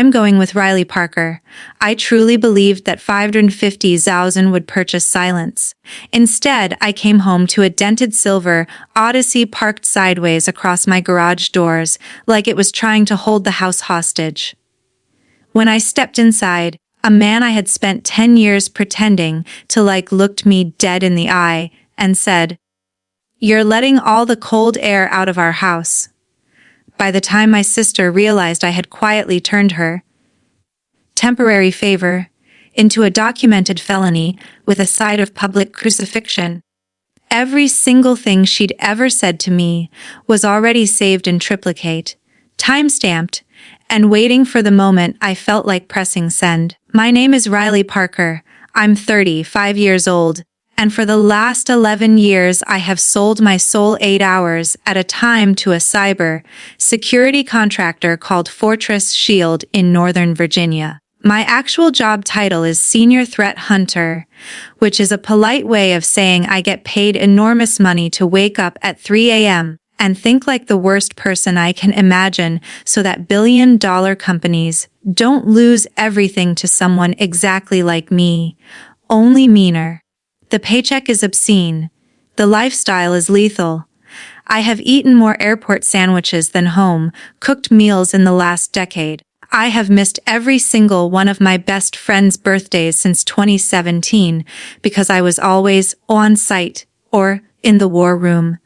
I'm going with Riley Parker. I truly believed that 550,000 would purchase silence. Instead, I came home to a dented silver Odyssey parked sideways across my garage doors, like it was trying to hold the house hostage. When I stepped inside, a man I had spent 10 years pretending to like looked me dead in the eye and said, "You're letting all the cold air out of our house." By the time my sister realized I had quietly turned her temporary favor into a documented felony with a side of public crucifixion, every single thing she'd ever said to me was already saved in triplicate, time-stamped, and waiting for the moment I felt like pressing send. My name is Riley Parker. I'm 35 years old. And for the last 11 years I have sold my soul 8 hours at a time to a cyber security contractor called Fortress Shield in Northern Virginia. My actual job title is Senior Threat Hunter, which is a polite way of saying I get paid enormous money to wake up at 3 a.m. and think like the worst person I can imagine so that billion-dollar companies don't lose everything to someone exactly like me, only meaner. The paycheck is obscene. The lifestyle is lethal. I have eaten more airport sandwiches than home-cooked meals in the last decade. I have missed every single one of my best friends' birthdays since 2017 because I was always on site or in the war room,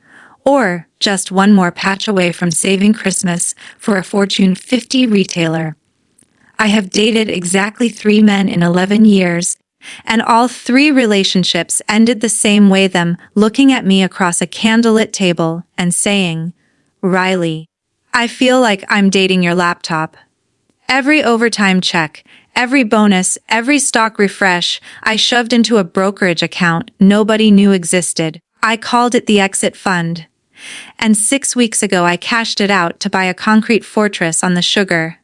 or just one more patch away from saving Christmas for a Fortune 50 retailer. I have dated exactly 3 men in 11 years, and all 3 relationships ended the same way, them looking at me across a candlelit table and saying, "Riley, I feel like I'm dating your laptop." Every overtime check, every bonus, every stock refresh I shoved into a brokerage account nobody knew existed. I called it the exit fund. And 6 weeks ago I cashed it out to buy a concrete fortress on the sugar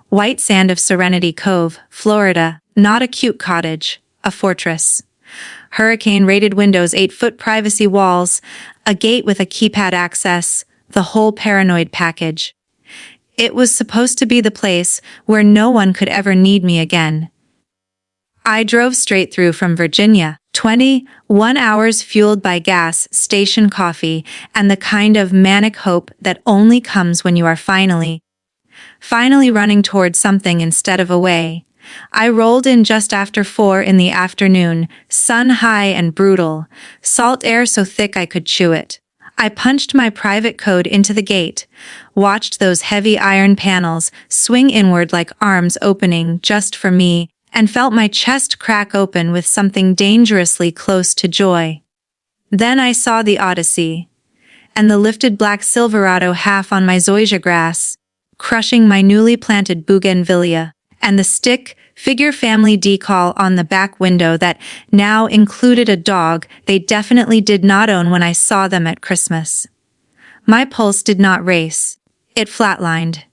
white sand of Serenity Cove, Florida, not a cute cottage. A fortress. Hurricane-rated windows, 8-foot privacy walls, a gate with a keypad access, the whole paranoid package. It was supposed to be the place where no one could ever need me again. I drove straight through from Virginia, 21 hours fueled by gas, station coffee, and the kind of manic hope that only comes when you are finally running towards something instead of away. I rolled in just after 4 in the afternoon, sun high and brutal, salt air so thick I could chew it. I punched my private code into the gate, watched those heavy iron panels swing inward like arms opening just for me, and felt my chest crack open with something dangerously close to joy. Then I saw the Odyssey, and the lifted black Silverado half on my zoysia grass, crushing my newly planted bougainvillea, and the stick-figure family decal on the back window that now included a dog they definitely did not own when I saw them at Christmas. My pulse did not race. It flatlined.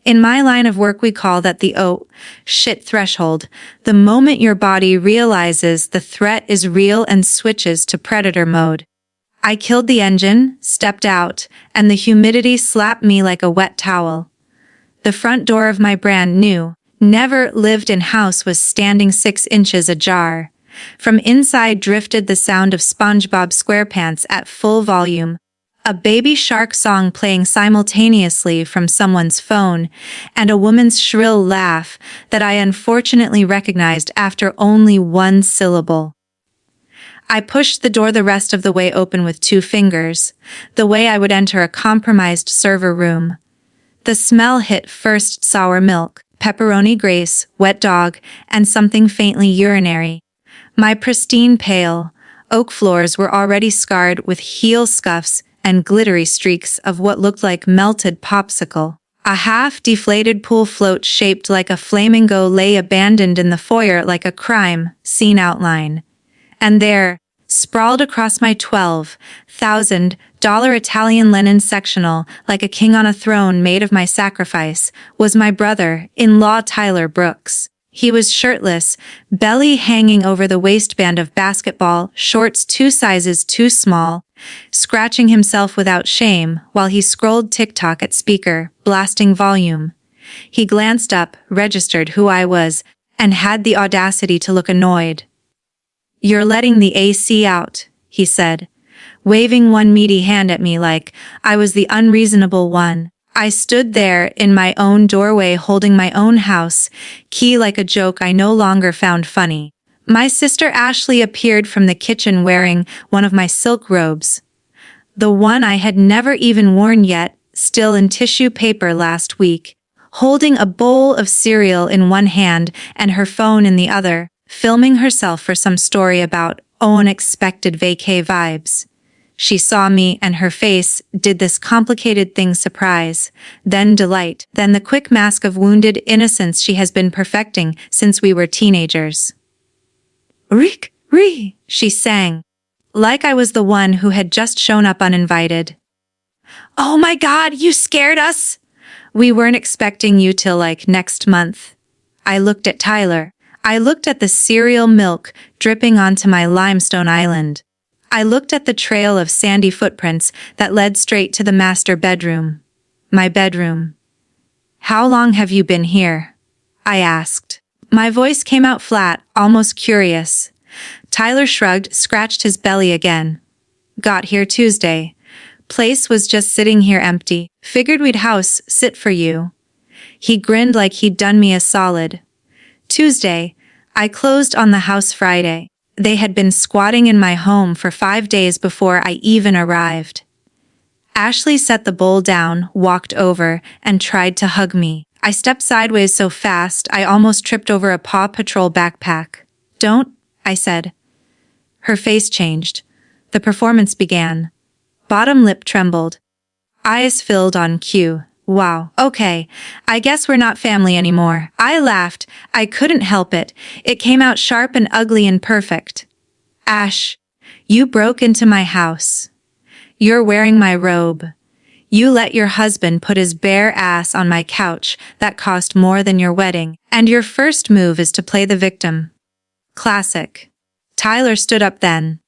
In my line of work we call that the "oh, shit" threshold, the moment your body realizes the threat is real and switches to predator mode. I killed the engine, stepped out, and the humidity slapped me like a wet towel. The front door of my brand new, never-lived-in house was standing 6 inches ajar. From inside drifted the sound of SpongeBob SquarePants at full volume, a Baby Shark song playing simultaneously from someone's phone, and a woman's shrill laugh that I unfortunately recognized after only 1 syllable. I pushed the door the rest of the way open with 2 fingers, the way I would enter a compromised server room. The smell hit first: sour milk, pepperoni grace, wet dog, and something faintly urinary. My pristine pale oak floors were already scarred with heel scuffs and glittery streaks of what looked like melted popsicle. A half-deflated pool float shaped like a flamingo lay abandoned in the foyer like a crime scene outline. And there, sprawled across my $12,000 Italian linen sectional like a king on a throne made of my sacrifice, was my brother-in-law Tyler Brooks. He was shirtless, belly hanging over the waistband of basketball shorts 2 sizes too small, scratching himself without shame while he scrolled TikTok at speaker, blasting volume. He glanced up, registered who I was, and had the audacity to look annoyed. "You're letting the AC out," he said, waving one meaty hand at me like I was the unreasonable one. I stood there in my own doorway holding my own house key like a joke I no longer found funny. My sister Ashley appeared from the kitchen wearing one of my silk robes. The one I had never even worn yet, still in tissue paper last week, holding a bowl of cereal in one hand and her phone in the other, filming herself for some story about unexpected vacay vibes. She saw me and her face did this complicated thing: surprise, then delight, then the quick mask of wounded innocence she has been perfecting since we were teenagers. "Rick, she sang, like I was the one who had just shown up uninvited. "Oh my God, you scared us! We weren't expecting you till like next month." I looked at Tyler. I looked at the cereal milk dripping onto my limestone island. I looked at the trail of sandy footprints that led straight to the master bedroom. My bedroom. "How long have you been here?" I asked. My voice came out flat, almost curious. Tyler shrugged, scratched his belly again. "Got here Tuesday. Place was just sitting here empty. Figured we'd house sit for you." He grinned like he'd done me a solid. "Tuesday. I closed on the house Friday. They had been squatting in my home for 5 days before I even arrived." Ashley set the bowl down, walked over, and tried to hug me. I stepped sideways so fast I almost tripped over a Paw Patrol backpack. "Don't," I said. Her face changed. The performance began. Bottom lip trembled. Eyes filled on cue. "Wow, okay, I guess we're not family anymore." I laughed. I couldn't help it. It came out sharp and ugly and perfect. "Ash, you broke into my house. You're wearing my robe. You let your husband put his bare ass on my couch that cost more than your wedding, and your first move is to play the victim." Classic. Tyler stood up then.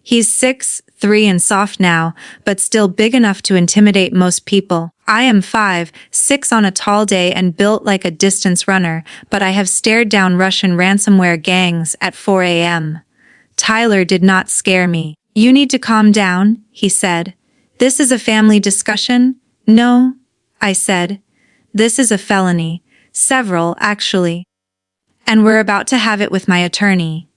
He's 6'3" and soft now, but still big enough to intimidate most people. I am 5'6" on a tall day and built like a distance runner, but I have stared down Russian ransomware gangs at 4 a.m. Tyler did not scare me. "You need to calm down," he said. "This is a family discussion." "No," I said. "This is a felony. Several, actually. And we're about to have it with my attorney."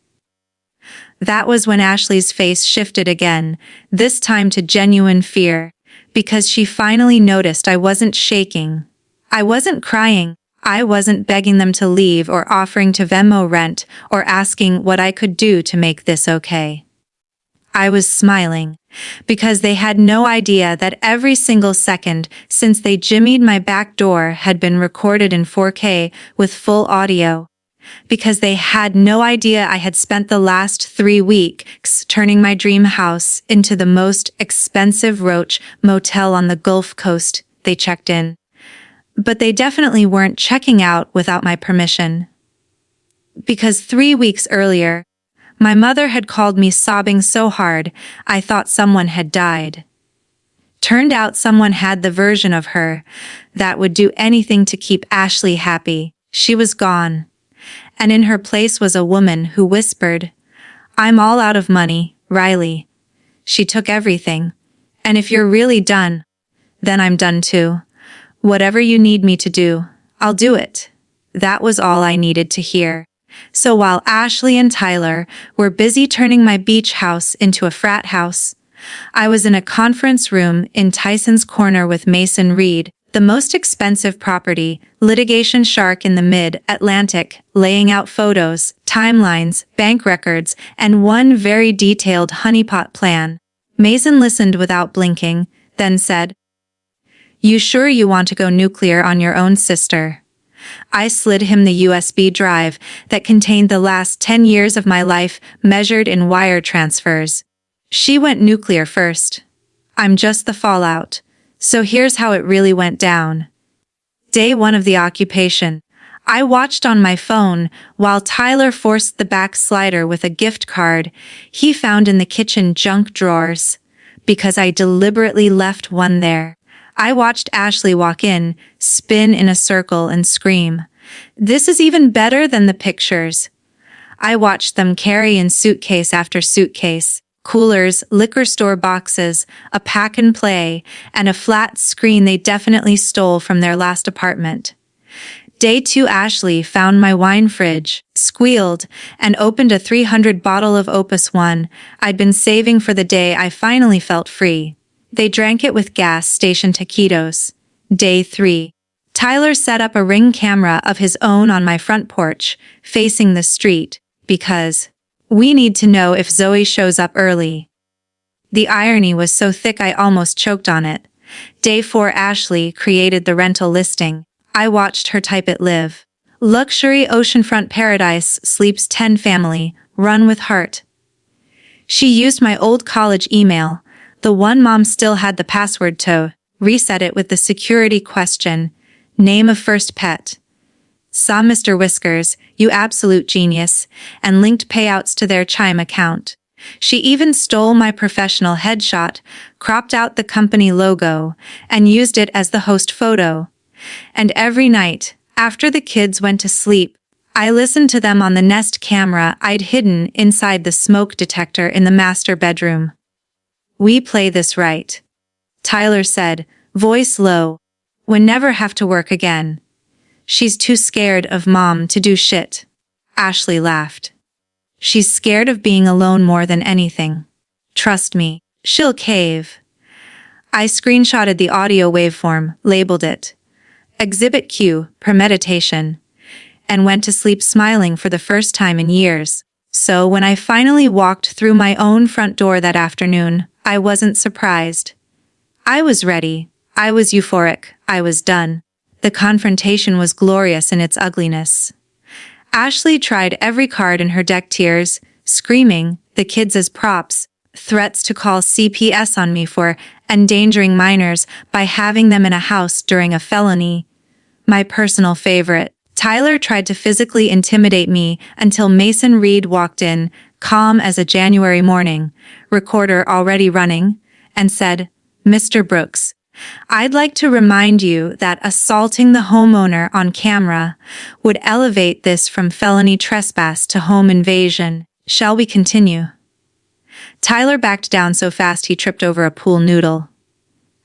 That was when Ashley's face shifted again, this time to genuine fear, because she finally noticed I wasn't shaking. I wasn't crying. I wasn't begging them to leave or offering to Venmo rent or asking what I could do to make this okay. I was smiling, because they had no idea that every single second since they jimmied my back door had been recorded in 4K with full audio. Because they had no idea I had spent the last 3 weeks turning my dream house into the most expensive roach motel on the Gulf Coast. They checked in. But they definitely weren't checking out without my permission. Because 3 weeks earlier, my mother had called me sobbing so hard I thought someone had died. Turned out someone had the version of her that would do anything to keep Ashley happy. She was gone. And in her place was a woman who whispered, "I'm all out of money, Riley. She took everything. And if you're really done, then I'm done too. Whatever you need me to do, I'll do it." That was all I needed to hear. So while Ashley and Tyler were busy turning my beach house into a frat house, I was in a conference room in Tyson's Corner with Mason Reed, the most expensive property, litigation shark in the mid-Atlantic, laying out photos, timelines, bank records, and one very detailed honeypot plan. Mason listened without blinking, then said, "You sure you want to go nuclear on your own, sister?" I slid him the USB drive that contained the last 10 years of my life measured in wire transfers. She went nuclear first. I'm just the fallout. So here's how it really went down. Day 1 of the occupation. I watched on my phone while Tyler forced the back slider with a gift card he found in the kitchen junk drawers, because I deliberately left one there. I watched Ashley walk in, spin in a circle, and scream, "This is even better than the pictures." I watched them carry in suitcase after suitcase, coolers, liquor store boxes, a pack and play, and a flat screen they definitely stole from their last apartment. Day 2, Ashley found my wine fridge, squealed, and opened a 300 bottle of Opus One I'd been saving for the day I finally felt free. They drank it with gas station taquitos. Day 3. Tyler set up a Ring camera of his own on my front porch, facing the street, because we need to know if Zoe shows up early. The irony was so thick I almost choked on it. Day 4, Ashley created the rental listing. I watched her type it. Live. Luxury oceanfront paradise, sleeps 10 family, run with heart. She used my old college email, the one Mom still had the password to, reset it with the security question, name of first pet. Saw Mr. Whiskers, you absolute genius, and linked payouts to their Chime account. She even stole my professional headshot, cropped out the company logo, and used it as the host photo. And every night, after the kids went to sleep, I listened to them on the Nest camera I'd hidden inside the smoke detector in the master bedroom. "We play this right," Tyler said, voice low. "We never have to work again. She's too scared of Mom to do shit." Ashley laughed. "She's scared of being alone more than anything. Trust me, she'll cave." I screenshotted the audio waveform, labeled it Exhibit Q, premeditation, and went to sleep smiling for the first time in years. So when I finally walked through my own front door that afternoon, I wasn't surprised. I was ready. I was euphoric. I was done. The confrontation was glorious in its ugliness. Ashley tried every card in her deck: tears, screaming, the kids as props, threats to call CPS on me for endangering minors by having them in a house during a felony. My personal favorite, Tyler tried to physically intimidate me until Mason Reed walked in, calm as a January morning, recorder already running, and said, "Mr. Brooks, I'd like to remind you that assaulting the homeowner on camera would elevate this from felony trespass to home invasion. Shall we continue?" Tyler backed down so fast he tripped over a pool noodle.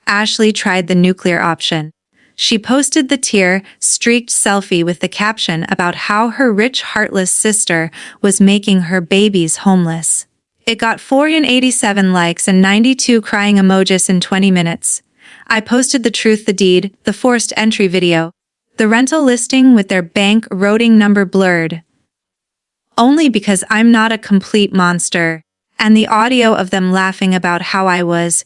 Ashley tried the nuclear option. She posted the tear-streaked selfie with the caption about how her rich, heartless sister was making her babies homeless. It got 487 likes and 92 crying emojis in 20 minutes. I posted the truth, the deed, the forced entry video, the rental listing with their bank routing number blurred. Only because I'm not a complete monster, and the audio of them laughing about how I was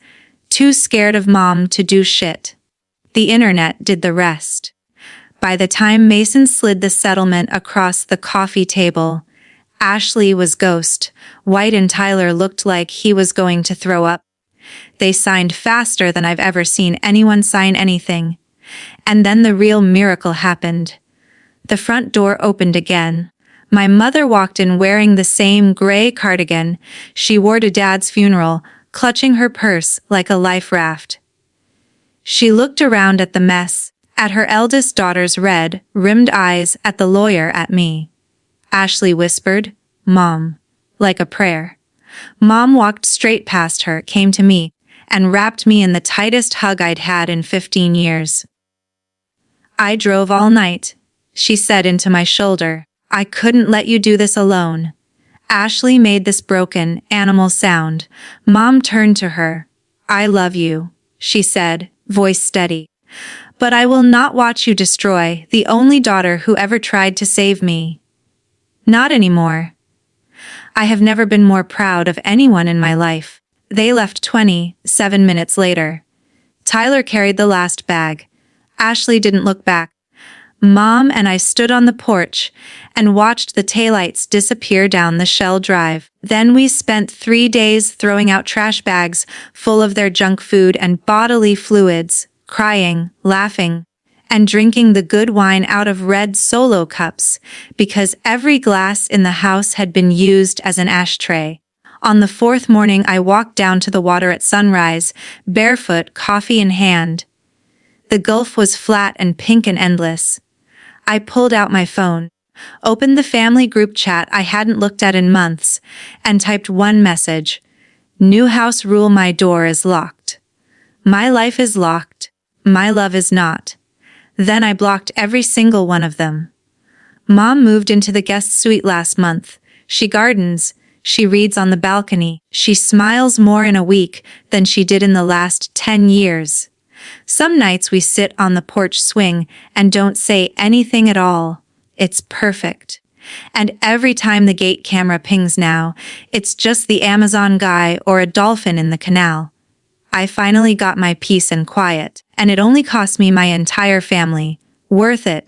too scared of Mom to do shit. The internet did the rest. By the time Mason slid the settlement across the coffee table, Ashley was ghost white and Tyler looked like he was going to throw up. They signed faster than I've ever seen anyone sign anything. And then the real miracle happened. The front door opened again. My mother walked in wearing the same gray cardigan she wore to Dad's funeral, clutching her purse like a life raft. She looked around at the mess, at her eldest daughter's red-rimmed eyes, at the lawyer, at me. Ashley whispered, "Mom," like a prayer. Mom walked straight past her, came to me, and wrapped me in the tightest hug I'd had in 15 years. "I drove all night," she said into my shoulder. "I couldn't let you do this alone." Ashley made this broken, animal sound. Mom turned to her. "I love you," she said, voice steady. "But I will not watch you destroy the only daughter who ever tried to save me. Not anymore." I have never been more proud of anyone in my life. They left 27 minutes later. Tyler carried the last bag. Ashley didn't look back. Mom and I stood on the porch and watched the taillights disappear down the Shell Drive. Then we spent 3 days throwing out trash bags full of their junk food and bodily fluids, crying, laughing, and drinking the good wine out of red Solo cups because every glass in the house had been used as an ashtray. On the 4th morning, I walked down to the water at sunrise, barefoot, coffee in hand. The gulf was flat and pink and endless. I pulled out my phone, opened the family group chat I hadn't looked at in months, and typed one message. New house rule: my door is locked. My life is locked. My love is not. Then I blocked every single one of them. Mom moved into the guest suite last month. She gardens. She reads on the balcony. She smiles more in a week than she did in the last 10 years. Some nights we sit on the porch swing and don't say anything at all. It's perfect. And every time the gate camera pings now, it's just the Amazon guy or a dolphin in the canal. I finally got my peace and quiet, and it only cost me my entire family. Worth it.